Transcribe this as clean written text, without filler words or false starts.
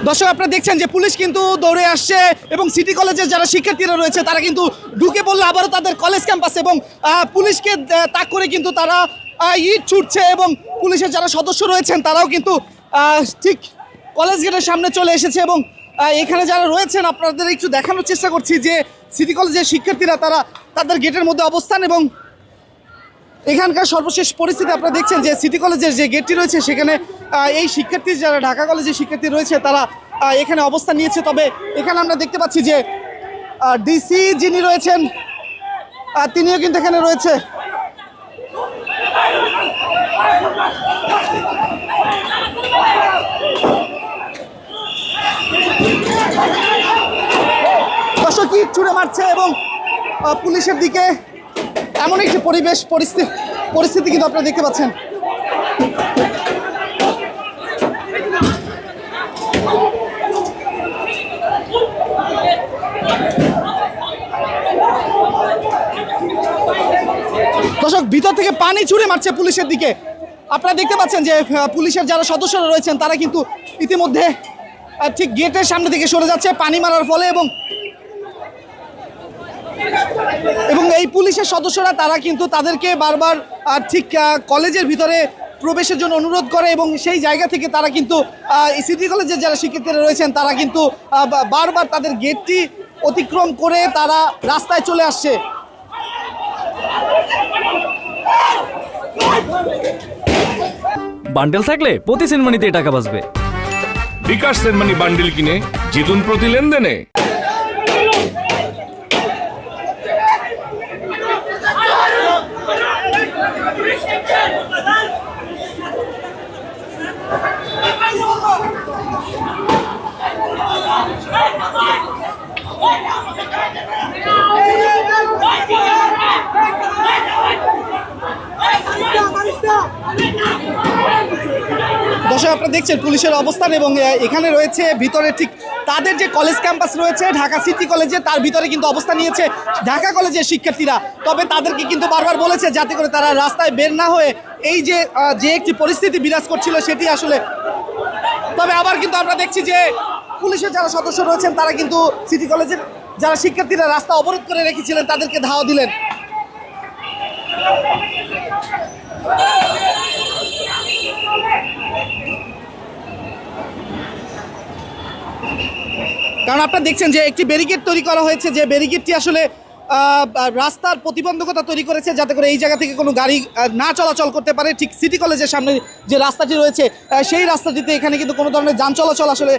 দর্শক আপনারা দেখছেন যে পুলিশ কিন্তু দৌড়ে আসছে এবং সিটি কলেজের যারা শিক্ষার্থীরা রয়েছে তারা কিন্তু ঢুকে পড়লো আবারও তাদের কলেজ ক্যাম্পাসে এবং পুলিশকে তাক করে কিন্তু তারা ইট ছুটছে এবং পুলিশের যারা সদস্য রয়েছেন তারাও কিন্তু ঠিক কলেজ গেটের সামনে চলে এসেছে এবং এখানে যারা রয়েছেন আপনাদের একটু দেখানোর চেষ্টা করছি যে সিটি কলেজের শিক্ষার্থীরা তারা তাদের গেটের মধ্যে অবস্থান এবং এখানকার সর্বশেষ পরিস্থিতি আপনারা দেখছেন যে সিটি কলেজের যে গেটটি রয়েছে সেখানে এই শিক্ষার্থী যারা ঢাকা কলেজের শিক্ষার্থী রয়েছে তারা এখানে অবস্থান নিয়েছে। তবে এখানে আমরা দেখতে পাচ্ছি যে ডিসি যিনি রয়েছেন তিনিও কিন্তু এখানে রয়েছে। দর্শক কি ছুড়ে মারছে এবং পুলিশের দিকে এমন একটি পরিস্থিতি কিন্তু আপনারা দেখতে পাচ্ছেন। দর্শক ভিতর থেকে পানি ছুড়ে মারছে পুলিশের দিকে। আপনারা দেখতে পাচ্ছেন যে পুলিশের যারা সদস্যরা রয়েছেন তারা কিন্তু ইতিমধ্যে ঠিক গেটের সামনে থেকে সরে যাচ্ছে পানি মারার ফলে এবং এই পুলিশের সদস্যরা তারা কিন্তু তাদেরকে বারবার ঠিক কলেজের ভিতরে প্রবেশের জন্য অনুরোধ করে এবং সেই জায়গা থেকে তারা কিন্তু সিটি কলেজের যারা শিক্ষার্থীরা রয়েছেন তারা কিন্তু বারবার তাদের গেটটি অতিক্রম করে তারা রাস্তায় চলে আসছে। বান্ডেল থাকলে প্রতি সেনমানিতে টাকা বাঁচবে। বিকাশ সেনমানি বান্ডেল কিনে জিতুন প্রতি লেনদেনে। দর্শক আপনারা দেখছেন পুলিশের অবস্থান এবং এখানে রয়েছে ভিতরে ঠিক তাদের যে কলেজ ক্যাম্পাস রয়েছে ঢাকা সিটি কলেজে তার ভিতরে কিন্তু অবস্থান নিয়েছে ঢাকা কলেজের শিক্ষার্থীরা। তবে তাদেরকে কিন্তু বারবার বলেছে যাতে করে তারা রাস্তায় বের না হয়ে এই যে একটি পরিস্থিতি বিরাজ করছিল সেটি আসলে। তবে আবার কিন্তু আমরা দেখছি যে পুলিশের যারা সদস্য রয়েছেন তারা কিন্তু সিটি কলেজের যারা শিক্ষার্থীরা রাস্তা অবরোধ করে রেখেছিলেন তাদেরকে ধাওয়া দিলেন। কারণ আপনারা দেখছেন যে একটি ব্যারিকেড তৈরি করা হয়েছে, যে ব্যারিকেডটি আসলে রাস্তার প্রতিবন্ধকতা তৈরি করেছে যাতে করে এই জায়গা থেকে কোনো গাড়ি না চলাচল করতে পারে। ঠিক সিটি কলেজের সামনে যে রাস্তাটি রয়েছে সেই রাস্তাটিতে এখানে কিন্তু কোনো ধরনের যান চলাচল আসলে